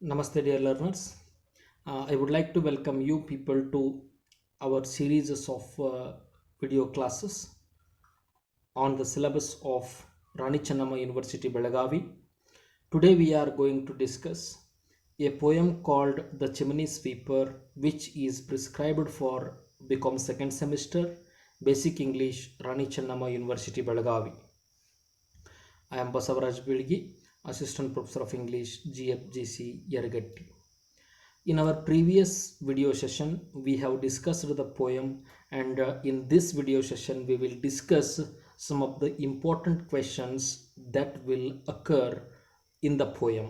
Namaste, dear learners. I would like to welcome you people to our series of video classes on the syllabus of Rani Chennamma University, Belagavi. Today we are going to discuss a poem called The Chimney Sweeper, which is prescribed for BCom second semester, Basic English, Rani Chennamma University, Belagavi. I am Basavaraj Bilgi, Assistant Professor of English, GFGC, Yargatti. In our previous video session, we have discussed the poem, and in this video session, we will discuss some of the important questions that will occur in the poem.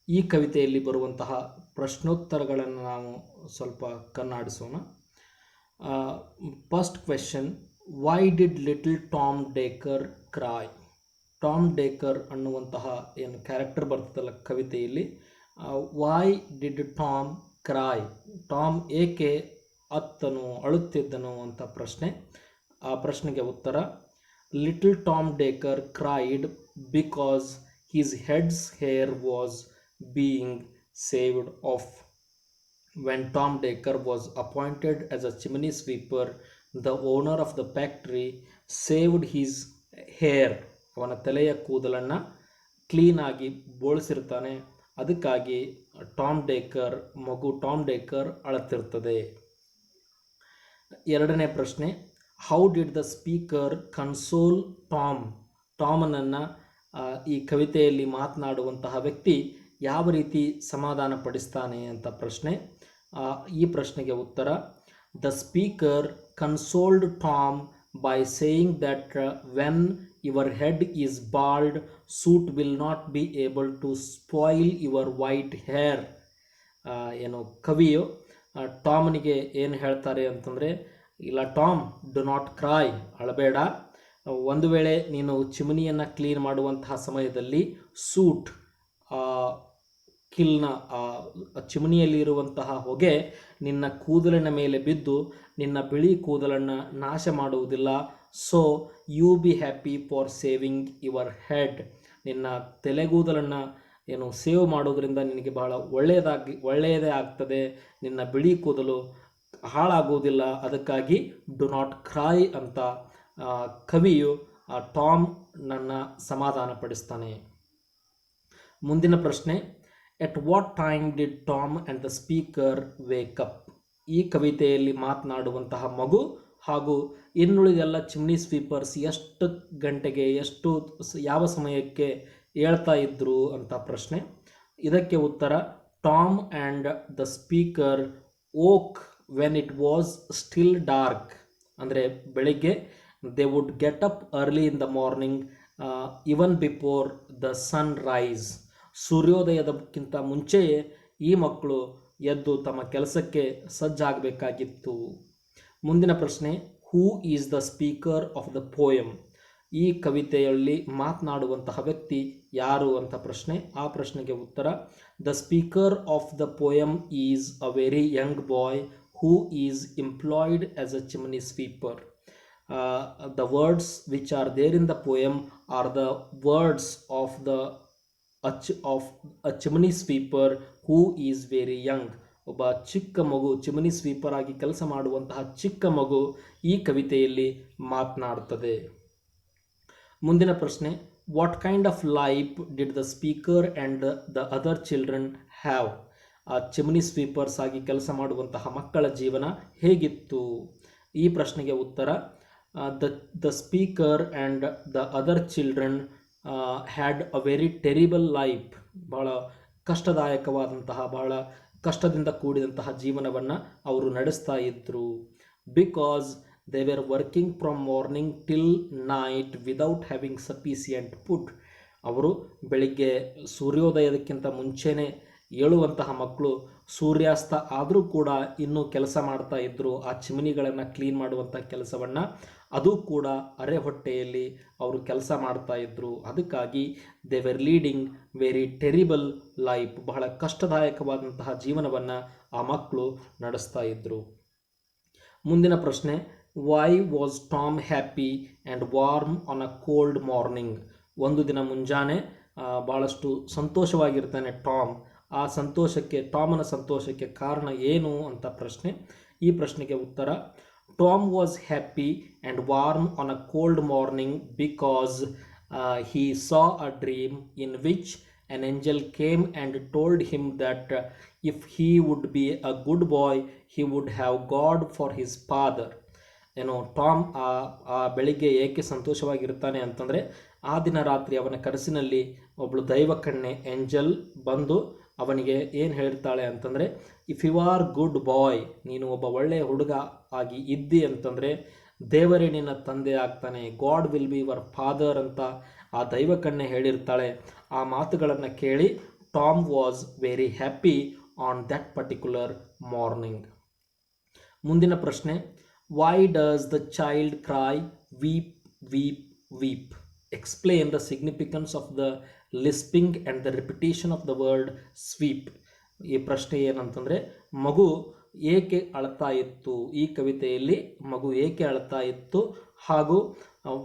ಈ ಕವಿತೆಯಲ್ಲಿ ಬರುವಂತಹ ಪ್ರಶ್ನೋತ್ತರಗಳನ್ನು ನಾವು ಸ್ವಲ್ಪ ಕಣ್ಣಾಡಿಸೋಣ. First question, why did little Tom Dacre cry? Tom Dacre ಅನ್ನುವಂತಹ ಏನು character ಬರ್ತದಲ್ಲ ಕವಿತೆಯಲ್ಲಿ, why did Tom cry? Tom ಏಕೆ ಅತ್ತನು, ಅಳುತ್ತಿದ್ದನು ಅಂತ ಪ್ರಶ್ನೆ. ಆ ಪ್ರಶ್ನೆಗೆ ಉತ್ತರ, little Tom Dacre cried because his heads hair was being saved off. When Tom Dacre was appointed as a chimney sweeper, the owner of the factory saved his hair. ಅವನ ತಲೆಯ ಕೂದಲನ್ನು ಕ್ಲೀನಾಗಿ ಬೋಳಿಸಿರ್ತಾನೆ, ಅದಕ್ಕಾಗಿ ಟಾಮ್ ಡೇಕರ್ ಅಳುತ್ತಿರ್ತದೆ. ಎರಡನೇ ಪ್ರಶ್ನೆ, how did the speaker console Tom? ಟಾಮನನ್ನು ಈ ಕವಿತೆಯಲ್ಲಿ ಮಾತನಾಡುವಂತಹ ವ್ಯಕ್ತಿ ಯಾವ ರೀತಿ ಸಮಾಧಾನ ಪಡಿಸ್ತಾನೆ ಅಂತ ಪ್ರಶ್ನೆ. ಈ ಪ್ರಶ್ನೆಗೆ ಉತ್ತರ, the speaker consoled Tom by saying that when your head is bald, soot will not be able to spoil your white hair. ಏನು ಕವಿಯು ಟಾಮನಿಗೆ ಏನು ಹೇಳ್ತಾರೆ ಅಂತಂದರೆ, ಇಲ್ಲ ಟಾಮ್, ಡು ನಾಟ್ ಕ್ರೈ, ಅಳಬೇಡ. ಒಂದು ವೇಳೆ ನೀನು ಚಿಮನಿಯನ್ನು ಕ್ಲೀನ್ ಮಾಡುವಂತಹ ಸಮಯದಲ್ಲಿ ಸೂಟ್ ಕಿಲ್ನ ಚಿಮನಿಯಲ್ಲಿರುವಂತಹ ಹೊಗೆ ನಿನ್ನ ಕೂದಲಿನ ಮೇಲೆ ಬಿದ್ದು ನಿನ್ನ ಬಿಳಿ ಕೂದಲನ್ನು ನಾಶ ಮಾಡುವುದಿಲ್ಲ. So you be happy for saving your head. ನಿನ್ನ ತಲೆಗೂದಲನ್ನು ಏನು ಸೇವ್ ಮಾಡೋದ್ರಿಂದ ನಿನಗೆ ಬಹಳ ಒಳ್ಳೆಯದೇ ಆಗ್ತದೆ, ನಿನ್ನ ಬಿಳಿ ಕೂದಲು ಹಾಳಾಗುವುದಿಲ್ಲ, ಅದಕ್ಕಾಗಿ ಡು ನಾಟ್ ಕ್ರೈ ಅಂತ ಕವಿಯು ಟಾಮ್ ನನ್ನ ಸಮಾಧಾನ ಪಡಿಸ್ತಾನೆ. ಮುಂದಿನ ಪ್ರಶ್ನೆ, at what time did Tom and the speaker wake up? ಈ ಕವಿತೆಯಲ್ಲಿ ಮಾತನಾಡುವಂತಹ ಮಗು ಹಾಗೂ ಇನ್ನುಳಿದೆಲ್ಲ ಚಿಮ್ನಿ ಸ್ವೀಪರ್ಸ್ ಎಷ್ಟು ಗಂಟೆಗೆ ಯಾವ ಸಮಯಕ್ಕೆ ಹೇಳ್ತಾ ಇದ್ರು ಅಂತ ಪ್ರಶ್ನೆ. ಇದಕ್ಕೆ ಉತ್ತರ, Tom and the speaker woke when it was still dark. ಅಂದರೆ ಬೆಳಿಗ್ಗೆ they would get up early in the morning even before the sun rise. ಸೂರ್ಯೋದಯದಕ್ಕಿಂತ ಮುಂಚೆಯೇ ಈ ಮಕ್ಕಳು ಎದ್ದು ತಮ್ಮ ಕೆಲಸಕ್ಕೆ ಸಜ್ಜಾಗಬೇಕಾಗಿತ್ತು. ಮುಂದಿನ ಪ್ರಶ್ನೆ, who is the speaker of the poem? ಈ ಕವಿತೆಯಲ್ಲಿ ಮಾತನಾಡುವಂತಹ ವ್ಯಕ್ತಿ ಯಾರು ಅಂತ ಪ್ರಶ್ನೆ. ಆ ಪ್ರಶ್ನೆಗೆ ಉತ್ತರ, the speaker of the poem is a very young boy who is employed as a chimney sweeper. The words which are there in the poem are the words of a chimney sweeper who is very young. ಒಬ್ಬ ಚಿಕ್ಕ ಮಗು, chimney sweeper ಆಗಿ ಕೆಲಸ ಮಾಡುವಂತಹ ಚಿಕ್ಕ ಮಗು ಈ ಕವಿತೆಯಲ್ಲಿ ಮಾತನಾಡುತ್ತದೆ. ಮುಂದಿನ ಪ್ರಶ್ನೆ, what kind of life did the speaker and the other children have? ಆ ಚಿಮ್ನಿ ಸ್ವೀಪರ್ಸ್ ಆಗಿ ಕೆಲಸ ಮಾಡುವಂತಹ ಮಕ್ಕಳ ಜೀವನ ಹೇಗಿತ್ತು? ಈ ಪ್ರಶ್ನೆಗೆ ಉತ್ತರ, the speaker and the other children had a very terrible life. ಬಹಳ ಕಷ್ಟದಾಯಕವಾದಂತಹ, ಬಹಳ ಕಷ್ಟದಿಂದ ಕೂಡಿದಂತಹ ಜೀವನವನ್ನು ಅವರು ನಡೆಸ್ತಾ ಇದ್ದರು. Because they were working from morning till night without having sufficient food. ಅವರು ಬೆಳಿಗ್ಗೆ ಸೂರ್ಯೋದಯದಕ್ಕಿಂತ ಮುಂಚೆನೇ ಏಳುವಂತಹ ಮಕ್ಕಳು ಸೂರ್ಯಾಸ್ತ ಆದರೂ ಕೂಡ ಇನ್ನೂ ಕೆಲಸ ಮಾಡ್ತಾ ಇದ್ದರು. ಆ ಚಿಮನಿಗಳನ್ನು ಕ್ಲೀನ್ ಮಾಡುವಂಥ ಕೆಲಸವನ್ನು ಅದು ಕೂಡ ಅರೆ ಹೊಟ್ಟೆಯಲ್ಲಿ ಅವರು ಕೆಲಸ ಮಾಡ್ತಾ ಇದ್ದರು. ಅದಕ್ಕಾಗಿ they were leading very terrible life. ಬಹಳ ಕಷ್ಟದಾಯಕವಾದಂತಹ ಜೀವನವನ್ನು ಆ ಮಕ್ಕಳು ನಡೆಸ್ತಾ ಇದ್ದರು. ಮುಂದಿನ ಪ್ರಶ್ನೆ, why was Tom happy and warm on a cold morning? ಒಂದು ದಿನ ಮುಂಜಾನೆ ಭಾಳಷ್ಟು ಸಂತೋಷವಾಗಿರ್ತಾನೆ ಟಾಮ್, ಆ ಸಂತೋಷಕ್ಕೆ, ಟಾಮನ ಸಂತೋಷಕ್ಕೆ ಕಾರಣ ಏನು ಅಂತ ಪ್ರಶ್ನೆ. ಈ ಪ್ರಶ್ನೆಗೆ ಉತ್ತರ: Tom was happy and warm on a cold morning because he saw a dream in which an angel came and told him that if he would be a good boy, he would have God for his father. ಏನು Tom ಆ ಬೆಳಿಗ್ಗೆ ಏಕೆ ಸಂತೋಷವಾಗಿರ್ತಾನೆ ಅಂತಂದರೆ, ಆ ದಿನ ರಾತ್ರಿ ಅವನ ಕನಸಿನಲ್ಲಿ ಒಬ್ಬಳು ದೈವಕನ್ಯೆ ಏಂಜಲ್ ಬಂದು ಅವನಿಗೆ ಏನು ಹೇಳ್ತಾಳೆ ಅಂತಂದರೆ, ಇಫ್ ಯು ಆರ್ ಗುಡ್ ಬಾಯ್, ನೀನು ಒಬ್ಬ ಒಳ್ಳೆಯ ಹುಡುಗ ಆಗಿ ಇದ್ದಿ ಅಂತಂದರೆ ದೇವರೇ ನಿನ್ನ ತಂದೆ ಆಗ್ತಾನೆ, God will be your father ಅಂತ ಆ ದೈವಕನ್ಯೆ ಹೇಳಿರ್ತಾಳೆ. ಆ ಮಾತುಗಳನ್ನು ಕೇಳಿ Tom was very happy on that particular morning. ಮುಂದಿನ ಪ್ರಶ್ನೆ: why does the child cry weep weep weep? Explain the significance of the lisping and the repetition of the word sweep. ಈ ಪ್ರಶ್ನೆ ಏನಂತಂದರೆ, ಮಗು ಏಕೆ ಅಳ್ತಾ ಇತ್ತು, ಈ ಕವಿತೆಯಲ್ಲಿ ಮಗು ಏಕೆ ಅಳ್ತಾ ಇತ್ತು, ಹಾಗೂ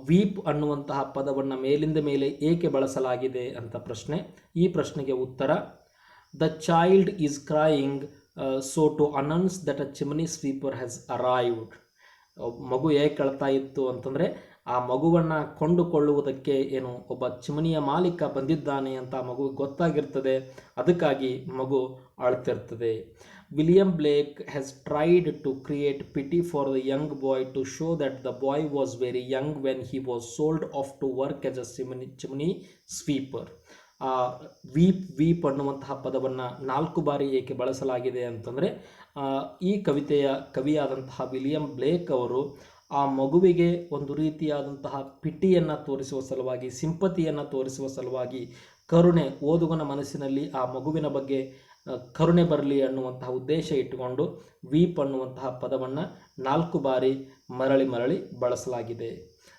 ವೀಪ್ ಅನ್ನುವಂತಹ ಪದವನ್ನು ಮೇಲಿಂದ ಮೇಲೆ ಏಕೆ ಬಳಸಲಾಗಿದೆ ಅಂತ ಪ್ರಶ್ನೆ. ಈ ಪ್ರಶ್ನೆಗೆ ಉತ್ತರ: the child is crying so to announce that a chimney sweeper has arrived. ಮಗು ಏಕೆ ಅಳ್ತಾ ಇತ್ತು ಅಂತಂದರೆ, ಆ ಮಗುವನ್ನು ಕೊಂಡುಕೊಳ್ಳುವುದಕ್ಕೆ ಒಬ್ಬ ಚಿಮನಿಯ ಮಾಲೀಕ ಬಂದಿದ್ದಾನೆ ಅಂತ ಮಗುವಿಗೆ ಗೊತ್ತಾಗಿರ್ತದೆ, ಅದಕ್ಕಾಗಿ ಮಗು ಅಳ್ತಿರ್ತದೆ. William Blake has tried to create pity for the young boy to show that the boy was very young when he was sold off to work as a chimney sweeper. Weep weep ಅನ್ನುವಂತಹ ಪದವನ್ನು 4 ಬಾರಿ ಏಕೆ ಬಳಸಲಾಗಿದೆ ಅಂತಂದರೆ, ಈ ಕವಿತೆಯ ಕವಿಯಾದಂತಹ William ಬ್ಲೇಕ್ ಅವರು ಆ ಮಗುವಿಗೆ ಒಂದು ರೀತಿಯಾದಂತಹ ಪಿಟಿಯನ್ನು ತೋರಿಸುವ ಸಲುವಾಗಿ, ಸಿಂಪತಿಯನ್ನು ತೋರಿಸುವ ಸಲುವಾಗಿ, ಕರುಣೆ, ಓದುಗನ ಮನಸ್ಸಿನಲ್ಲಿ ಆ ಮಗುವಿನ ಬಗ್ಗೆ ಕರುಣೆ ಬರಲಿ ಅನ್ನುವಂತಹ ಉದ್ದೇಶ ಇಟ್ಟುಕೊಂಡು ವೀಪ್ ಅನ್ನುವಂತಹ ಪದವನ್ನು 4 ಬಾರಿ ಮರಳಿ ಬಳಸಲಾಗಿದೆ.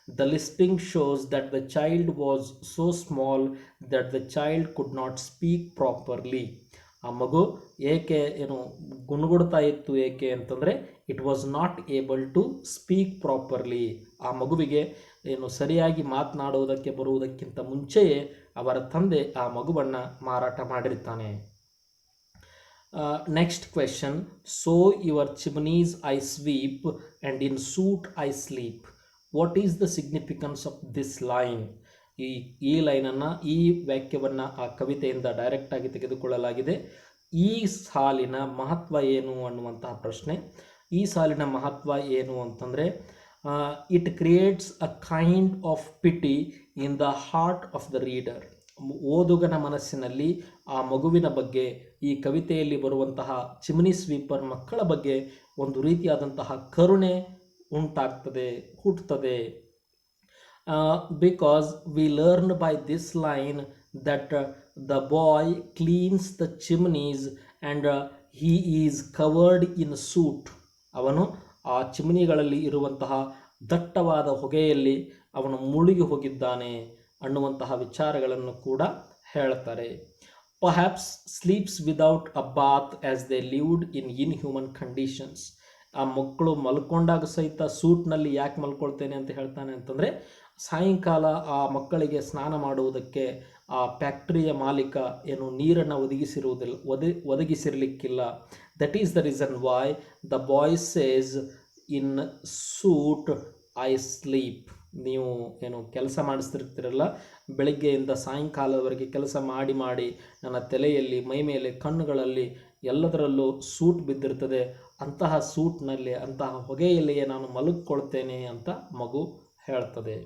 The lisping shows that the child was so small that the child could not speak properly. ಆ ಮಗು ಏಕೆ ಗುಣಗುಡ್ತಾ ಇತ್ತು ಏಕೆ ಅಂತಂದರೆ, it was not able to speak properly. ಆ ಮಗುವಿಗೆ ಸರಿಯಾಗಿ ಮಾತನಾಡುವುದಕ್ಕೆ ಬರುವುದಕ್ಕಿಂತ ಮುಂಚೆಯೇ ಅವರ ತಂದೆ ಆ ಮಗುವನ್ನು ಮಾರಾಟ ಮಾಡಿರ್ತಾನೆ. Next question: so your chimneys I sweep and in soot I sleep. What is the significance of this line? ಈ ಲೈನನ್ನು, ಈ ವಾಕ್ಯವನ್ನು ಆ ಕವಿತೆಯಿಂದ ಡೈರೆಕ್ಟಾಗಿ ತೆಗೆದುಕೊಳ್ಳಲಾಗಿದೆ. ಈ ಸಾಲಿನ ಮಹತ್ವ ಏನು ಅನ್ನುವಂತಹ ಪ್ರಶ್ನೆ. ಈ ಸಾಲಿನ ಮಹತ್ವ ಏನು ಅಂತಂದರೆ, it creates a kind of pity in the heart of the reader. ಓದುಗನ ಮನಸ್ಸಿನಲ್ಲಿ ಆ ಮಗುವಿನ ಬಗ್ಗೆ, ಈ ಕವಿತೆಯಲ್ಲಿ ಬರುವಂತಹ ಚಿಮ್ನಿ ಸ್ವೀಪರ್ ಮಕ್ಕಳ ಬಗ್ಗೆ ಒಂದು ರೀತಿಯಾದಂತಹ ಕರುಣೆ ಹುಟ್ಟುತ್ತದೆ. Because we learn by this line that the boy cleans the chimneys and he is covered in soot. ಅವನು ಆ ಚಿಮ್ನಿಗಳಲ್ಲಿ ಇರುವಂತಹ ದಟ್ಟವಾದ ಹೊಗೆಯಲ್ಲಿ ಅವನು ಮುಳುಗಿ ಹೋಗಿದ್ದಾನೆ ಅನ್ನುವಂತಹ ವಿಚಾರಗಳನ್ನು ಕೂಡ ಹೇಳ್ತಾರೆ. Perhaps sleeps without a bath as they lived in inhuman conditions. ಆ ಮಕ್ಕಳು ಮಲ್ಕೊಂಡಾಗ ಸಹಿತ ಸೂಟ್ನಲ್ಲಿ ಯಾಕೆ ಮಲ್ಕೊಳ್ತೇನೆ ಅಂತ ಹೇಳ್ತಾನೆ ಅಂತಂದರೆ, ಸಾಯಂಕಾಲ ಆ ಮಕ್ಕಳಿಗೆ ಸ್ನಾನ ಮಾಡುವುದಕ್ಕೆ ಆ ಫ್ಯಾಕ್ಟ್ರಿಯ ಮಾಲೀಕ ನೀರನ್ನು ಒದಗಿಸಿರಲಿಕ್ಕಿಲ್ಲ. That is the reason why the boy says in soot I sleep. ನೀವು ಕೆಲಸ ಮಾಡಿಸ್ತಿರ್ತೀರಲ್ಲ, ಬೆಳಗ್ಗೆಯಿಂದ ಸಾಯಂಕಾಲದವರೆಗೆ ಕೆಲಸ ಮಾಡಿ ನನ್ನ ತಲೆಯಲ್ಲಿ, ಮೈ ಮೇಲೆ, ಕಣ್ಣುಗಳಲ್ಲಿ ಎಲ್ಲದರಲ್ಲೂ ಸೂಟ್ ಬಿದ್ದಿರ್ತದೆ. ಅಂತಹ ಸೂಟ್ನಲ್ಲಿ, ಅಂತಹ ಹೊಗೆಯಲ್ಲಿಯೇ ನಾನು ಮಲಗಿಕೊಳ್ತೇನೆ ಅಂತ ಮಗು ಹೇಳ್ತದೆ.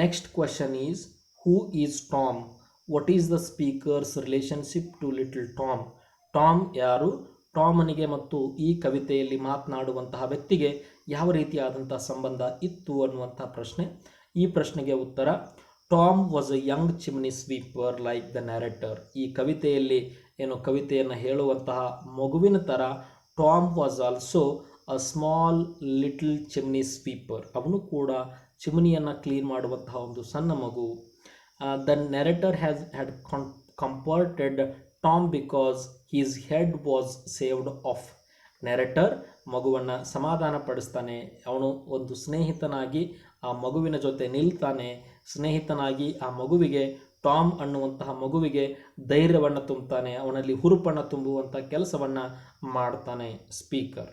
Next question is: who is Tom? What is the speaker's relationship to little Tom? Tom ಯಾರು? ಟಾಮನಿಗೆ ಮತ್ತು ಈ ಕವಿತೆಯಲ್ಲಿ ಮಾತನಾಡುವಂತಹ ವ್ಯಕ್ತಿಗೆ ಯಾವ ರೀತಿಯಾದಂಥ ಸಂಬಂಧ ಇತ್ತು ಅನ್ನುವಂಥ ಪ್ರಶ್ನೆ. ಈ ಪ್ರಶ್ನೆಗೆ ಉತ್ತರ: Tom was a young chimney sweeper like the narrator. ಈ ಕವಿತೆಯಲ್ಲಿ ಕವಿತೆಯನ್ನು ಹೇಳುವಂತಹ ಮಗುವಿನ ಥರ Tom was also a small little chimney sweeper. ಅವನು ಕೂಡ ಚಿಮ್ನಿಯನ್ನು ಕ್ಲೀನ್ ಮಾಡುವಂತಹ ಒಂದು ಸಣ್ಣ ಮಗು. The narrator had comforted Tom because his head was saved off. Narrator ಮಗುವನ್ನು ಸಮಾಧಾನ ಪಡಿಸ್ತಾನೆ. ಅವನು ಒಂದು ಸ್ನೇಹಿತನಾಗಿ ಆ ಮಗುವಿನ ಜೊತೆ ನಿಲ್ತಾನೆ. ಸ್ನೇಹಿತನಾಗಿ ಆ ಮಗುವಿಗೆ ಟಾಮ್ ಅನ್ನುವಂತಹ ಮಗುವಿಗೆ ಧೈರ್ಯವನ್ನು ತುಂಬುತ್ತಾನೆ, ಅವನಲ್ಲಿ ಹುರುಪನ್ನು ತುಂಬುವಂಥ ಕೆಲಸವನ್ನು ಮಾಡ್ತಾನೆ speaker.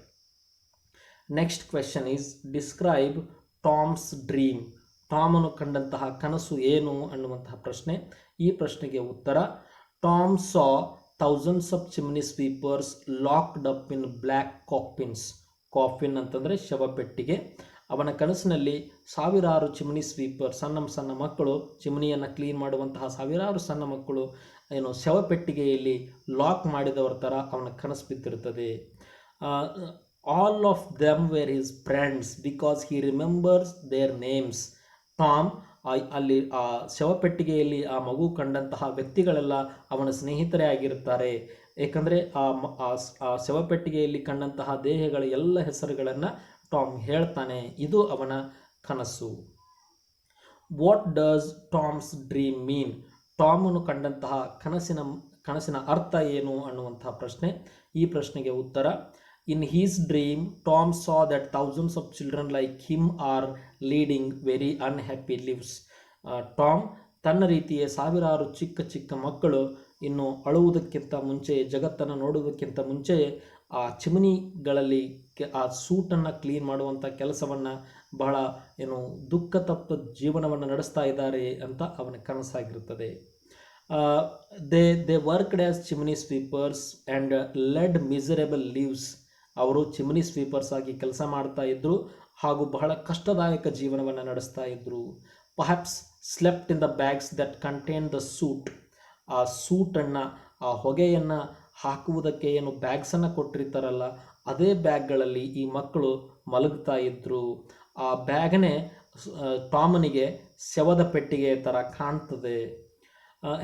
Next question is describe Tom's dream. ಟಾಮನು ಕಂಡಂತಹ ಕನಸು ಏನು ಅನ್ನುವಂತಹ ಪ್ರಶ್ನೆ. ಈ ಪ್ರಶ್ನೆಗೆ ಉತ್ತರ, Tom saw thousands of chimney sweepers locked up in black coffins. Coffin ಅಂತಂದರೆ ಶವಪೆಟ್ಟಿಗೆ. ಅವನ ಕನಸಿನಲ್ಲಿ ಸಾವಿರಾರು ಚಿಮ್ನಿ ಸ್ವೀಪರ್, ಸಣ್ಣ ಸಣ್ಣ ಮಕ್ಕಳು ಚಿಮ್ನಿಯನ್ನು ಕ್ಲೀನ್ ಮಾಡುವಂತಹ ಸಾವಿರಾರು ಸಣ್ಣ ಮಕ್ಕಳು ಏನು ಶವಪೆಟ್ಟಿಗೆಯಲ್ಲಿ ಲಾಕ್ ಮಾಡಿದವರ ಥರ ಅವನ ಕನಸು ಬಿದ್ದಿರುತ್ತದೆ. All of them were his friends because he remembers their names. Tom ಅಲ್ಲಿ ಆ ಶವಪೆಟ್ಟಿಗೆಯಲ್ಲಿ ಆ ಮಗು ಕಂಡಂತಹ ವ್ಯಕ್ತಿಗಳೆಲ್ಲ ಅವನ ಸ್ನೇಹಿತರೇ ಆಗಿರುತ್ತಾರೆ. ಏಕೆಂದರೆ ಆ ಶವಪೆಟ್ಟಿಗೆಯಲ್ಲಿ ಕಂಡಂತಹ ದೇಹಗಳ ಎಲ್ಲ ಹೆಸರುಗಳನ್ನು ಟಾಮ್ ಹೇಳ್ತಾನೆ. ಇದು ಅವನ ಕನಸು. ವಾಟ್ ಡಸ್ ಟಾಮ್ಸ್ ಡ್ರೀಮ್ ಮೀನ್? ಟಾಮನು ಕಂಡಂತಹ ಕನಸಿನ ಅರ್ಥ ಏನು ಅನ್ನುವಂತಹ ಪ್ರಶ್ನೆ. ಈ ಪ್ರಶ್ನೆಗೆ ಉತ್ತರ, in his dream Tom saw that thousands of children like him or leading very unhappy lives. Tom ತನ್ನ ರೀತಿಯ ಸಾವಿರಾರು ಚಿಕ್ಕ ಚಿಕ್ಕ ಮಕ್ಕಳು ಇನ್ನು ಅಳುವುದಕ್ಕಿಂತ ಮುಂಚೆ, ಜಗತ್ತನ್ನು ನೋಡುವುದಕ್ಕಿಂತ ಮುಂಚೆ ಆ ಚಿಮನಿಗಳಲ್ಲಿ ಆ ಸೂಟನ್ನು ಕ್ಲೀನ್ ಮಾಡುವಂಥ ಕೆಲಸವನ್ನು ಬಹಳ ದುಃಖ ತಪ್ಪ ಜೀವನವನ್ನು ನಡೆಸ್ತಾ ಇದ್ದಾರೆ ಅಂತ ಅವನ ಕನಸಾಗಿರುತ್ತದೆ. They worked as chimney sweepers and led miserable lives. ಅವರು ಚಿಮ್ನಿ ಸ್ವೀಪರ್ಸ್ ಆಗಿ ಕೆಲಸ ಮಾಡ್ತಾ ಇದ್ದರು ಹಾಗೂ ಬಹಳ ಕಷ್ಟದಾಯಕ ಜೀವನವನ್ನು ನಡೆಸ್ತಾ ಇದ್ದರು. Perhaps slept in the bags that contain the suit. ಆ ಸೂಟನ್ನು, ಆ ಹೊಗೆಯನ್ನು ಹಾಕುವುದಕ್ಕೆ ಏನು ಬ್ಯಾಗ್ಸನ್ನು ಕೊಟ್ಟಿರ್ತಾರಲ್ಲ, ಅದೇ ಬ್ಯಾಗ್ಗಳಲ್ಲಿ ಈ ಮಕ್ಕಳು ಮಲಗ್ತಾ ಇದ್ದರು. ಆ ಬ್ಯಾಗನೇ ಟಾಮನಿಗೆ ಶವದ ಪೆಟ್ಟಿಗೆ ಥರ ಕಾಣ್ತದೆ.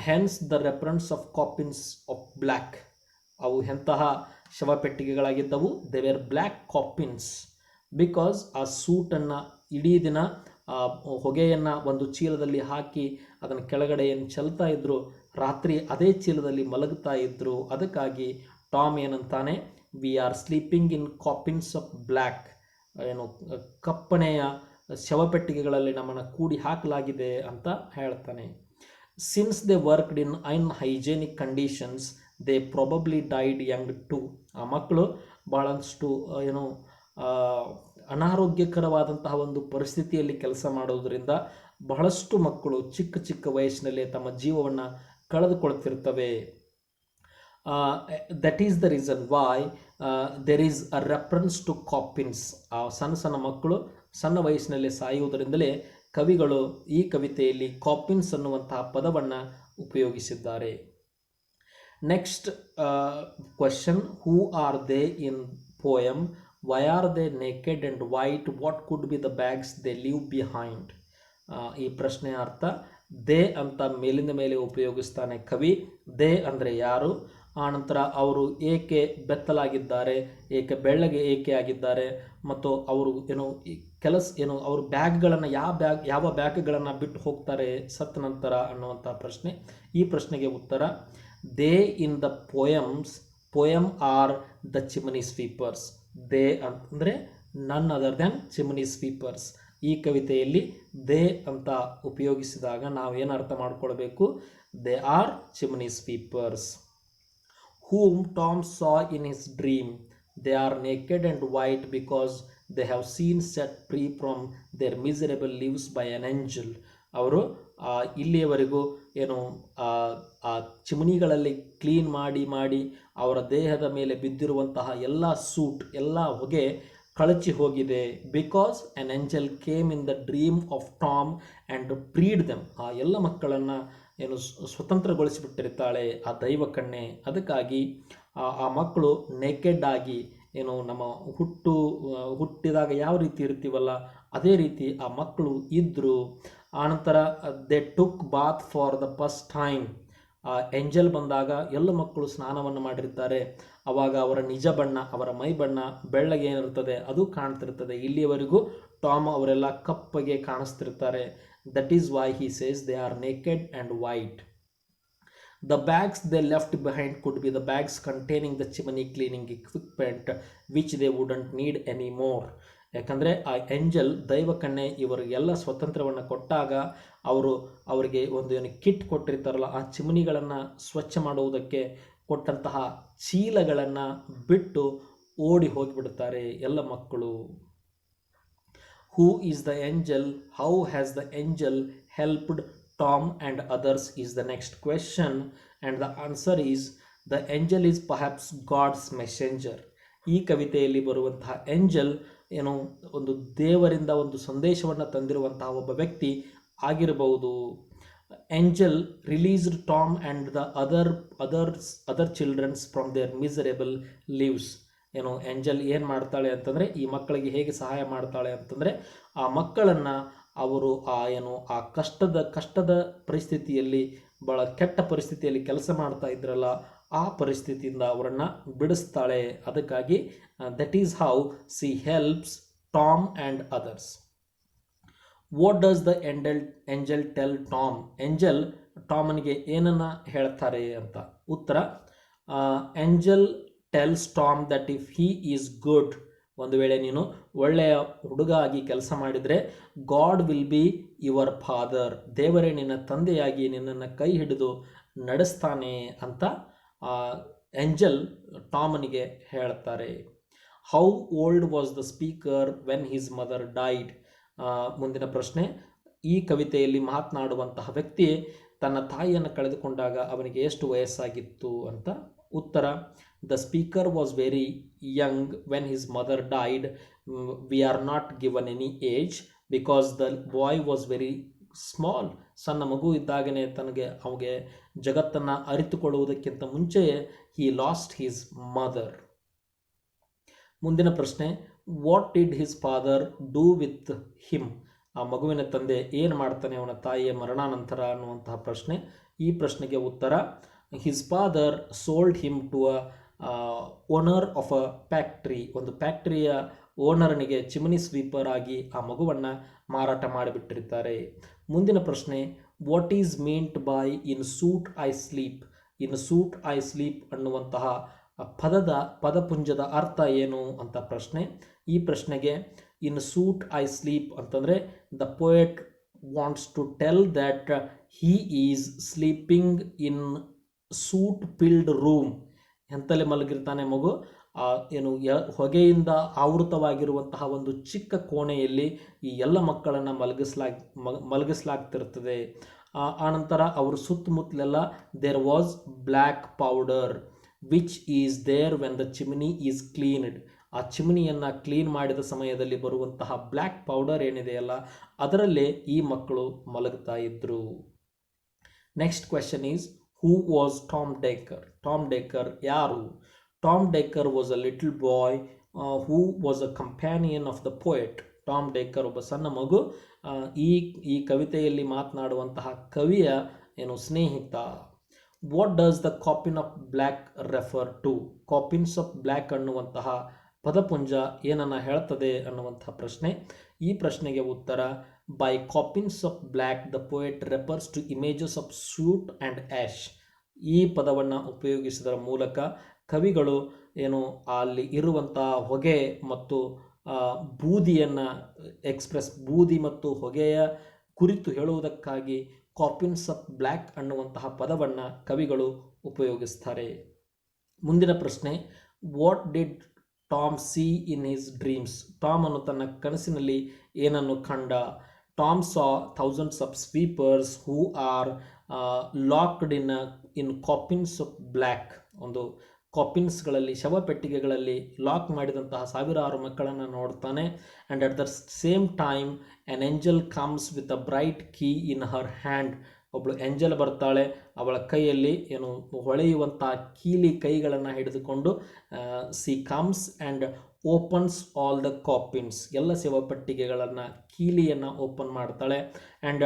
Hence the reference of coffins of black. ಅವು ಎಂತಹ ಶವಪೆಟ್ಟಿಗೆಗಳಾಗಿದ್ದವು? They were black coffins because ಆ ಸೂಟನ್ನು ಇಡೀ ದಿನ ಹೊಗೆಯನ್ನು ಒಂದು ಚೀಲದಲ್ಲಿ ಹಾಕಿ ಅದನ್ನು ಕೆಳಗಡೆ ಏನು ಚೆಲ್ತಾ ಇದ್ದರು, ರಾತ್ರಿ ಅದೇ ಚೀಲದಲ್ಲಿ ಮಲಗ್ತಾ ಇದ್ದರು. ಅದಕ್ಕಾಗಿ ಟಾಮ್ ಏನಂತಾನೆ, we are sleeping in coffins of black. ಕಪ್ಪನೆಯ ಶವಪೆಟ್ಟಿಗೆಗಳಲ್ಲಿ ನಮ್ಮನ್ನು ಕೂಡಿ ಹಾಕಲಾಗಿದೆ ಅಂತ ಹೇಳ್ತಾನೆ. Since they worked in unhygienic conditions they probably died young too. ಆ ಮಕ್ಕಳು ಭಾಳಷ್ಟು ಅನಾರೋಗ್ಯಕರವಾದಂತಹ ಒಂದು ಪರಿಸ್ಥಿತಿಯಲ್ಲಿ ಕೆಲಸ ಮಾಡೋದರಿಂದ ಬಹಳಷ್ಟು ಮಕ್ಕಳು ಚಿಕ್ಕ ಚಿಕ್ಕ ವಯಸ್ಸಿನಲ್ಲೇ ತಮ್ಮ ಜೀವವನ್ನು ಕಳೆದುಕೊಳ್ತಿರ್ತವೆ. That is the reason why there is a reference to coffins. ಆ ಸಣ್ಣ ಸಣ್ಣ ಮಕ್ಕಳು ಸಣ್ಣ ವಯಸ್ಸಿನಲ್ಲೇ ಸಾಯುವುದರಿಂದಲೇ ಕವಿಗಳು ಈ ಕವಿತೆಯಲ್ಲಿ ಕಾಪಿನ್ಸ್ ಅನ್ನುವಂತಹ ಪದವನ್ನು ಉಪಯೋಗಿಸಿದ್ದಾರೆ. Next question, who are they in poem? Why are they naked and white? What could be the bags they leave behind? ಈ ಪ್ರಶ್ನೆಯ ಅರ್ಥ, ದೇ ಅಂತ ಮೇಲಿಂದ ಮೇಲೆ ಉಪಯೋಗಿಸ್ತಾನೆ ಕವಿ. ದೇ ಅಂದರೆ ಯಾರು, ಆನಂತರ ಅವರು ಏಕೆ ಬೆತ್ತಲಾಗಿದ್ದಾರೆ, ಏಕೆ ಬೆಳ್ಳಗೆ ಏಕೆ ಆಗಿದ್ದಾರೆ, ಮತ್ತು ಅವರು ಅವರು ಬ್ಯಾಗ್ಗಳನ್ನು ಯಾವ ಬ್ಯಾಗ್ಗಳನ್ನು ಬಿಟ್ಟು ಹೋಗ್ತಾರೆ ಸತ್ತ ನಂತರ ಅನ್ನುವಂಥ ಪ್ರಶ್ನೆ. ಈ ಪ್ರಶ್ನೆಗೆ ಉತ್ತರ, they in the poem are the chimney sweepers. They ಅಂತಂದರೆ ನನ್ ಅದರ್ ದ್ಯಾನ್ ಚಿಮ್ನಿ ಸ್ವೀಪರ್ಸ್. ಈ ಕವಿತೆಯಲ್ಲಿ ದೇ ಅಂತ ಉಪಯೋಗಿಸಿದಾಗ ನಾವು ಏನು ಅರ್ಥ ಮಾಡ್ಕೊಳ್ಬೇಕು? They are chimney sweepers. whom Tom saw in his dream. They are naked and white because they have seen set free from their miserable lives by an angel. ಅವರು ಇಲ್ಲಿಯವರೆಗೂ ಆ ಚಿಮಣಿಗಳಲ್ಲಿ clean ಮಾಡಿ ಅವರ ದೇಹದ ಮೇಲೆ ಬಿದ್ದಿರುವಂತಹ ಎಲ್ಲ ಸೂಟ್, ಎಲ್ಲ ಹೊಗೆ ಕಳಚಿ ಹೋಗಿದೆ. Because on angel came in the dream of Tom and freed them. ಆ ಎಲ್ಲ ಮಕ್ಕಳನ್ನು ಸ್ವತಂತ್ರಗೊಳಿಸಿಬಿಟ್ಟಿರ್ತಾಳೆ ಆ ದೈವ ಕಣ್ಣೆ. ಅದಕ್ಕಾಗಿ ಆ ಮಕ್ಕಳು ನೇಕೆಡ್ ಆಗಿ ನಮ್ಮ ಹುಟ್ಟಿದಾಗ ಯಾವ ರೀತಿ ಇರ್ತೀವಲ್ಲ ಅದೇ ರೀತಿ ಆ ಮಕ್ಕಳು ಇದ್ದರು. ಆನಂತರ they took bath for the first time. ಆ ಏಂಜಲ್ ಬಂದಾಗ ಎಲ್ಲ ಮಕ್ಕಳು ಸ್ನಾನವನ್ನು ಮಾಡಿರ್ತಾರೆ. ಆವಾಗ ಅವರ ನಿಜ ಬಣ್ಣ, ಅವರ ಮೈ ಬಣ್ಣ ಬೆಳ್ಳಗೆ ಏನಿರ್ತದೆ ಅದು ಕಾಣ್ತಿರ್ತದೆ. ಇಲ್ಲಿಯವರೆಗೂ ಟಾಮ್ ಅವರೆಲ್ಲ ಕಪ್ಪಗೆ ಕಾಣಿಸ್ತಿರ್ತಾರೆ. That is why he says they are naked and white. The bags they left behind could be the bags containing the chimney cleaning equipment which they wouldn't need anymore. ಯಾಕಂದರೆ ಆ ಏಂಜಲ್ ದೈವಕನ್ಯೆ ಇವರಿಗೆಲ್ಲ ಸ್ವತಂತ್ರವನ್ನು ಕೊಟ್ಟಾಗ ಅವರಿಗೆ ಒಂದು ಏನು kit ಕೊಟ್ಟಿರ್ತಾರಲ್ಲ, ಆ ಚಿಮಣಿಗಳನ್ನು ಸ್ವಚ್ಛ ಮಾಡುವುದಕ್ಕೆ ಕೊಟ್ಟಂತಹ ಚೀಲಗಳನ್ನು ಬಿಟ್ಟು ಓಡಿ ಹೋಗಿಬಿಡುತ್ತಾರೆ ಎಲ್ಲ ಮಕ್ಕಳು. Who is the angel? How has the angel helped Tom and others is the next question, and the answer is the angel is perhaps God's messenger. ಈ ಕವಿತೆಯಲ್ಲಿ ಬರುವಂತಹ ಏಂಜಲ್ ಏನು ಒಂದು ದೇವರಿಂದ ಒಂದು ಸಂದೇಶವನ್ನು ತಂದಿರುವಂತಹ ಒಬ್ಬ ವ್ಯಕ್ತಿ ಆಗಿರಬಹುದು. Angel released Tom and the other childrens from their miserable lives. ಏನು ಏಂಜಲ್ ಏನು ಮಾಡ್ತಾಳೆ ಅಂತಂದರೆ, ಈ ಮಕ್ಕಳಿಗೆ ಹೇಗೆ ಸಹಾಯ ಮಾಡ್ತಾಳೆ ಅಂತಂದರೆ, ಆ ಮಕ್ಕಳನ್ನು ಅವರು ಆ ಕಷ್ಟದ ಪರಿಸ್ಥಿತಿಯಲ್ಲಿ, ಭಾಳ ಕೆಟ್ಟ ಪರಿಸ್ಥಿತಿಯಲ್ಲಿ ಕೆಲಸ ಮಾಡ್ತಾ ಇದ್ರಲ್ಲ, ಆ ಪರಿಸ್ಥಿತಿಯಿಂದ ಅವರನ್ನು ಬಿಡಿಸ್ತಾಳೆ. ಅದಕ್ಕಾಗಿ that is how she helps Tom and others. What does the angel tell Tom? Angel ಟಾಮನಿಗೆ ಏನನ್ನು ಹೇಳ್ತಾರೆ ಅಂತ. ಉತ್ತರ, angel tells Tom that if he is good, ಒಂದು ವೇಳೆ ನೀನು ಒಳ್ಳೆಯ ಹುಡುಗ ಆಗಿ ಕೆಲಸ ಮಾಡಿದರೆ, God will be your father, ದೇವರೇ ನಿನ್ನ ತಂದೆಯಾಗಿ ನಿನ್ನನ್ನು ಕೈ ಹಿಡಿದು ನಡೆಸ್ತಾನೆ ಅಂತ ಏಂಜಲ್ ಟಾಮನಿಗೆ ಹೇಳ್ತಾರೆ. How old was the speaker when his mother died? ಮುಂದಿನ ಪ್ರಶ್ನೆ, ಈ ಕವಿತೆಯಲ್ಲಿ ಮಾತನಾಡುವಂತಹ ವ್ಯಕ್ತಿ ತನ್ನ ತಾಯಿಯನ್ನು ಕಳೆದುಕೊಂಡಾಗ ಅವನಿಗೆ ಎಷ್ಟು ವಯಸ್ಸಾಗಿತ್ತು ಅಂತ. ಉತ್ತರ, the speaker was very young when his mother died. We are not given any age because the boy was very small. ಸಣ್ಣ ಮಗು ಇದ್ದಾಗನೇ ಅವನಿಗೆ ಜಗತ್ತನ್ನು ಅರಿತುಕೊಳ್ಳುವುದಕ್ಕಿಂತ ಮುಂಚೆಯೇ ಹಿ ಲಾಸ್ಟ್ ಹಿಸ್ ಮದರ್. ಮುಂದಿನ ಪ್ರಶ್ನೆ, what did his father do with him? ಆ ಮಗುವಿನ ತಂದೆ ಏನು ಮಾಡ್ತಾನೆ ಅವನ ತಾಯಿಯ ಮರಣಾನಂತರ ಅನ್ನುವಂತಹ ಪ್ರಶ್ನೆ. ಈ ಪ್ರಶ್ನೆಗೆ ಉತ್ತರ, his father sold him to owner of a factory. ಒಂದು ಫ್ಯಾಕ್ಟ್ರಿಯ ಓನರ್ನಿಗೆ ಚಿಮನಿ ಸ್ವೀಪರ್ ಆಗಿ ಆ ಮಗುವನ್ನು ಮಾರಾಟ ಮಾಡಿಬಿಟ್ಟಿರ್ತಾರೆ. ಮುಂದಿನ ಪ್ರಶ್ನೆ, what is meant by in soot I sleep? In soot I sleep ಅನ್ನುವಂತಹ ಪದಪುಂಜದ ಅರ್ಥ ಏನು ಅಂತ ಪ್ರಶ್ನೆ. ಈ ಪ್ರಶ್ನೆಗೆ ಇನ್ ಸೂಟ್ ಐ ಸ್ಲೀಪ್ ಅಂತಂದರೆ, the poet wants to tell that he is sleeping in soot filled room. ಎಂತಲೇ ಮಲಗಿರ್ತಾನೆ ಮಗು, ಹೊಗೆಯಿಂದ ಆವೃತವಾಗಿರುವಂತಹ ಒಂದು ಚಿಕ್ಕ ಕೋಣೆಯಲ್ಲಿ ಈ ಎಲ್ಲ ಮಕ್ಕಳನ್ನು ಮಲಗಿಸಲಾಗ್ತಿರ್ತದೆ. ಆನಂತರ ಅವರು ಸುತ್ತಮುತ್ತಲೆಲ್ಲ there was black powder which is there when the chimney is cleaned. ಆ ಚಿಮ್ನಿಯನ್ನು ಕ್ಲೀನ್ ಮಾಡಿದ ಸಮಯದಲ್ಲಿ ಬರುವಂತಹ ಬ್ಲ್ಯಾಕ್ ಪೌಡರ್ ಏನಿದೆಯಲ್ಲ, ಅದರಲ್ಲೇ ಈ ಮಕ್ಕಳು ಮಲಗ್ತಾ ಇದ್ರು. Next question is, who was Tom Dacre? Tom Dacre ಯಾರು? Tom Dacre was a little boy who was a companion of the poet. Tom Dacre ಒಬ್ಬ ಸಣ್ಣ ಮಗು, ಈ ಕವಿತೆಯಲ್ಲಿ ಮಾತನಾಡುವಂತಹ ಕವಿಯ ಸ್ನೇಹಿತ. What does the coffin of black refer to? Coffins of black ಅನ್ನುವಂತಹ ಪದಪುಂಜ ಏನನ್ನು ಹೇಳ್ತದೆ ಅನ್ನುವಂತಹ ಪ್ರಶ್ನೆ. ಈ ಪ್ರಶ್ನೆಗೆ ಉತ್ತರ, by coffins of black the poet refers to images of soot and ash. ಈ ಪದವನ್ನು ಉಪಯೋಗಿಸುವುದರ ಮೂಲಕ ಕವಿಗಳು ಅಲ್ಲಿ ಇರುವಂತಹ ಹೊಗೆ ಮತ್ತು ಬೂದಿಯನ್ನು ಬೂದಿ ಮತ್ತು ಹೊಗೆಯ ಕುರಿತು ಹೇಳುವುದಕ್ಕಾಗಿ ಕಾಪಿನ್ಸ್ ಆಫ್ ಬ್ಲ್ಯಾಕ್ ಅನ್ನುವಂತಹ ಪದವನ್ನು ಕವಿಗಳು ಉಪಯೋಗಿಸ್ತಾರೆ. ಮುಂದಿನ ಪ್ರಶ್ನೆ, what did Tom see in his dreams? ಟಾಮನು ತನ್ನ ಕನಸಿನಲ್ಲಿ ಏನನ್ನು ಕಂಡ? Tom saw thousands of sweepers who are locked in coffins of black. ಒಂದು ಕಾಪಿನ್ಸ್ಗಳಲ್ಲಿ, ಶವಪೆಟ್ಟಿಗೆಗಳಲ್ಲಿ ಲಾಕ್ ಮಾಡಿದಂತಹ ಸಾವಿರಾರು ಮಕ್ಕಳನ್ನು ನೋಡ್ತಾನೆ. And at the same time an angel comes with a bright key in her hand. ಒಬ್ಬಳು ಏಂಜಲ್ ಬರ್ತಾಳೆ, ಅವಳ ಕೈಯಲ್ಲಿ ಹೊಳೆಯುವಂತಹ ಕೈಗಳನ್ನು ಹಿಡಿದುಕೊಂಡು she comes and opens all the coffins. ಎಲ್ಲ ಶವಪೆಟ್ಟಿಗೆಗಳನ್ನು ಕೀಲಿಯನ್ನು ಓಪನ್ ಮಾಡ್ತಾಳೆ. And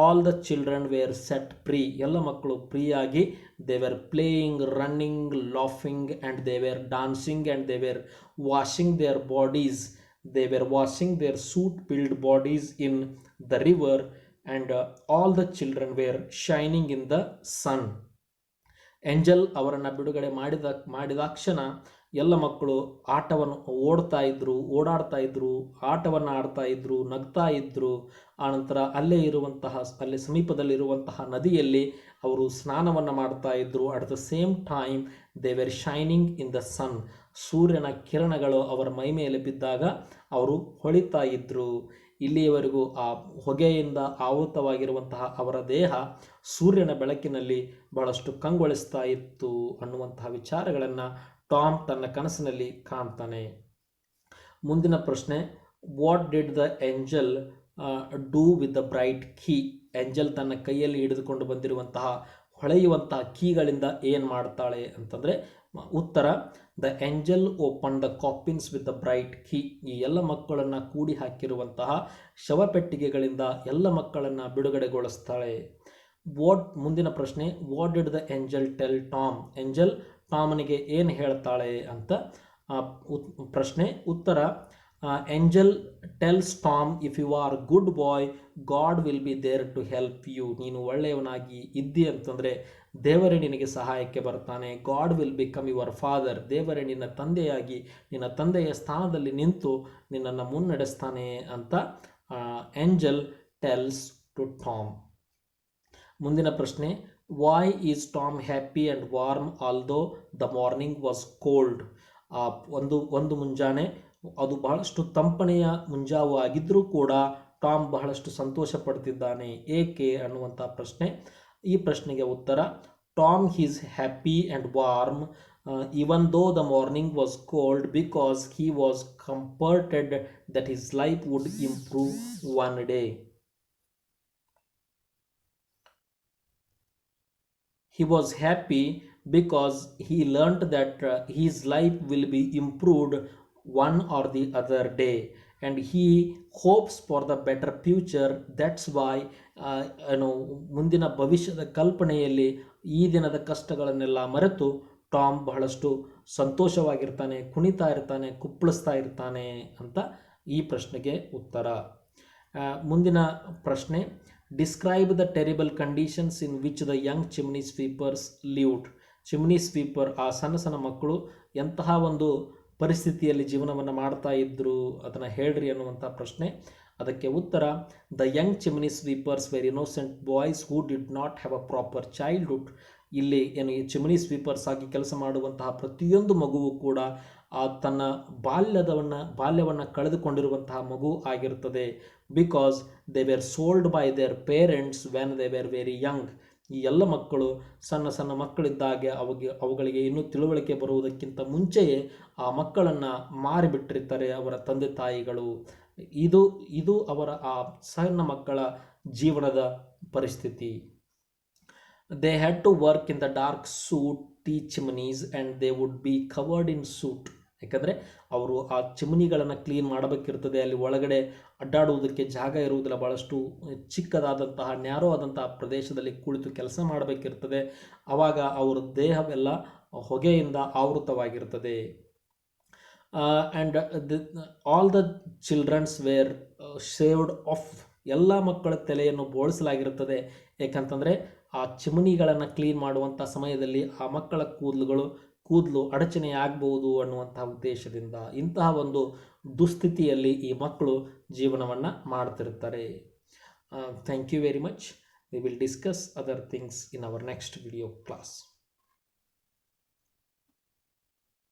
all the children were set free. ಎಲ್ಲ ಮಕ್ಕಳು ಫ್ರೀಯಾಗಿ they were playing, running, laughing and they were dancing and they were washing their bodies. They were washing their suit filled bodies in the river and all the children were shining in the sun. Angel ಅವರನ್ನು ಬಿಡುಗಡೆ ಮಾಡಿದಾಕ್ಷಣ ಎಲ್ಲ ಮಕ್ಕಳು ಆಟವನ್ನು ಓಡಾಡ್ತಾ ಇದ್ರು, ಆಟವನ್ನು ಆಡ್ತಾ ಇದ್ರು, ನಗ್ತಾ ಇದ್ರು. ಆನಂತರ ಅಲ್ಲಿ ಸಮೀಪದಲ್ಲಿರುವಂತಹ ನದಿಯಲ್ಲಿ ಅವರು ಸ್ನಾನವನ್ನು ಮಾಡ್ತಾ ಇದ್ರು. At the same time they were shining in the sun. ಸೂರ್ಯನ ಕಿರಣಗಳು ಅವರ ಮೈ ಮೇಲೆ ಬಿದ್ದಾಗ ಅವರು ಹೊಳಿತಾ ಇದ್ರು. ಇಲ್ಲಿಯವರೆಗೂ ಆ ಹೊಗೆಯಿಂದ ಆವೃತವಾಗಿರುವಂತಹ ಅವರ ದೇಹ ಸೂರ್ಯನ ಬೆಳಕಿನಲ್ಲಿ ಬಹಳಷ್ಟು ಕಂಗೊಳಿಸ್ತಾ ಇತ್ತು ಅನ್ನುವಂತಹ ವಿಚಾರಗಳನ್ನು ಟಾಮ್ ತನ್ನ ಕನಸಿನಲ್ಲಿ ಕಾಣ್ತಾನೆ. ಮುಂದಿನ ಪ್ರಶ್ನೆ, what did the angel do with the bright key? Angel ತನ್ನ ಕೈಯಲ್ಲಿ ಹಿಡಿದುಕೊಂಡು ಬಂದಿರುವಂತಹ ಹೊಳೆಯುವಂತಹ ಕೀಗಳಿಂದ ಏನು ಮಾಡ್ತಾಳೆ ಅಂತಂದರೆ, ಉತ್ತರ, the angel open the coffins with the bright key. ಈ ಎಲ್ಲ ಮಕ್ಕಳನ್ನು ಕೂಡಿ ಹಾಕಿರುವಂತಹ ಶವಪೆಟ್ಟಿಗೆಗಳಿಂದ ಎಲ್ಲ ಮಕ್ಕಳನ್ನು ಬಿಡುಗಡೆಗೊಳಿಸ್ತಾಳೆ. ಮುಂದಿನ ಪ್ರಶ್ನೆ, what did the angel tell Tom? Angel ಟಾಮನಿಗೆ ಏನು ಹೇಳ್ತಾಳೆ ಅಂತ ಪ್ರಶ್ನೆ. ಉತ್ತರ, angel tells Tom, if you are good boy God will be there to help you. ನೀನು ಒಳ್ಳೆಯವನಾಗಿ ಇದ್ದಿ ಅಂತಂದರೆ ದೇವರೇ ನಿನಗೆ ಸಹಾಯಕ್ಕೆ ಬರ್ತಾನೆ. God will become your father. ದೇವರೇ ನಿನ್ನ ತಂದೆಯಾಗಿ ನಿನ್ನ ತಂದೆಯ ಸ್ಥಾನದಲ್ಲಿ ನಿಂತು ನಿನ್ನನ್ನು ಮುನ್ನಡೆಸ್ತಾನೆ ಅಂತ ಏಂಜಲ್ ಟೆಲ್ಸ್ ಟು ಟಾಮ್. ಮುಂದಿನ ಪ್ರಶ್ನೆ, why is Tom happy and warm although the morning was cold? ಒಂದು ಮುಂಜಾನೆ ಅದು ಬಹಳಷ್ಟು ತಂಪನೆಯ ಮುಂಜಾವು ಆಗಿದ್ದರೂ ಕೂಡ ಟಾಮ್ ಬಹಳಷ್ಟು ಸಂತೋಷ ಪಡ್ತಿದ್ದಾನೆ. ಏಕೆ ಅನ್ನುವಂಥ ಪ್ರಶ್ನೆ. ಈ ಪ್ರಶ್ನೆಗೆ ಉತ್ತರ, Tom is happy and warm even though the morning was cold because he was comforted that his life would improve one day. He was happy because he learnt that his life will be improved one or the other day and he hopes for the better future. That's why ಮುಂದಿನ ಭವಿಷ್ಯದ ಕಲ್ಪನೆಯಲ್ಲಿ ಈ ದಿನದ ಕಷ್ಟಗಳನ್ನೆಲ್ಲ ಮರೆತು Tom ಬಹಳಷ್ಟು ಸಂತೋಷವಾಗಿರ್ತಾನೆ, ಕುಣಿತಾ ಇರ್ತಾನೆ, ಕುಪ್ಪಳಿಸ್ತಾ ಇರ್ತಾನೆ ಅಂತ ಈ ಪ್ರಶ್ನೆಗೆ ಉತ್ತರ. ಮುಂದಿನ ಪ್ರಶ್ನೆ, describe the terrible conditions in which the young chimney sweepers lived. Chimney sweeper, ಆ ಸಣ್ಣ ಸಣ್ಣ ಮಕ್ಕಳು ಎಂತಹ ಒಂದು ಪರಿಸ್ಥಿತಿಯಲ್ಲಿ ಜೀವನವನ್ನು ಮಾಡ್ತಾ ಇದ್ರು ಅದನ್ನು ಹೇಳ್ರಿ ಅನ್ನುವಂಥ ಪ್ರಶ್ನೆ. ಅದಕ್ಕೆ ಉತ್ತರ, the young chimney sweepers were innocent boys who did not have a proper childhood. ಇಲ್ಲಿ ಈ ಚಿಮ್ನಿ ಸ್ವೀಪರ್ಸ್ ಆಗಿ ಕೆಲಸ ಮಾಡುವಂತಹ ಪ್ರತಿಯೊಂದು ಮಗುವು ಕೂಡ ತನ್ನ ಬಾಲ್ಯವನ್ನು ಕಳೆದುಕೊಂಡಿರುವಂತಹ ಮಗು ಆಗಿರುತ್ತದೆ. Because they were sold by their parents when they were very Young. ಈ ಎಲ್ಲ ಮಕ್ಕಳು ಸಣ್ಣ ಸಣ್ಣ ಮಕ್ಕಳಿದ್ದಾಗ ಅವುಗಳಿಗೆ ಇನ್ನೂ ತಿಳುವಳಿಕೆ ಬರುವುದಕ್ಕಿಂತ ಮುಂಚೆಯೇ ಆ ಮಕ್ಕಳನ್ನು ಮಾರಿಬಿಟ್ಟಿರ್ತಾರೆ ಅವರ ತಂದೆ ತಾಯಿಗಳು. ಇದು ಅವರ ಆ ಸಣ್ಣ ಮಕ್ಕಳ ಜೀವನದ ಪರಿಸ್ಥಿತಿ. They had to work in the dark soot tea chimneys and they would be covered in soot. ಯಾಕಂದರೆ ಅವರು ಆ ಚಿಮ್ನಿಗಳನ್ನು ಕ್ಲೀನ್ ಮಾಡಬೇಕಿರ್ತದೆ. ಅಲ್ಲಿ ಒಳಗಡೆ ಅಡ್ಡಾಡುವುದಕ್ಕೆ ಜಾಗ ಇರುವುದಿಲ್ಲ. ಭಾಳಷ್ಟು ಚಿಕ್ಕದಾದಂತಹ ನ್ಯಾರೋ ಆದಂತಹ ಪ್ರದೇಶದಲ್ಲಿ ಕುಳಿತು ಕೆಲಸ ಮಾಡಬೇಕಿರ್ತದೆ. ಆವಾಗ ಅವರ ದೇಹವೆಲ್ಲ ಹೊಗೆಯಿಂದ ಆವೃತವಾಗಿರ್ತದೆ. And all the childrens were shaved off. ಎಲ್ಲ ಮಕ್ಕಳ ತಲೆಯನ್ನು ಬೋಳಿಸಲಾಗಿರುತ್ತದೆ. ಏಕೆಂತಂದರೆ ಆ ಚಿಮಣಿಗಳನ್ನು ಕ್ಲೀನ್ ಮಾಡುವಂಥ ಸಮಯದಲ್ಲಿ ಆ ಮಕ್ಕಳ ಕೂದಲು ಅಡಚಣೆ ಆಗ್ಬೋದು ಅನ್ನುವಂಥ ಉದ್ದೇಶದಿಂದ ಇಂತಹ ಒಂದು ದುಸ್ಥಿತಿಯಲ್ಲಿ ಈ ಮಕ್ಕಳು ಜೀವನವನ್ನು ಮಾಡ್ತಿರ್ತಾರೆ. Thank you very much. We will discuss other things in our next video class.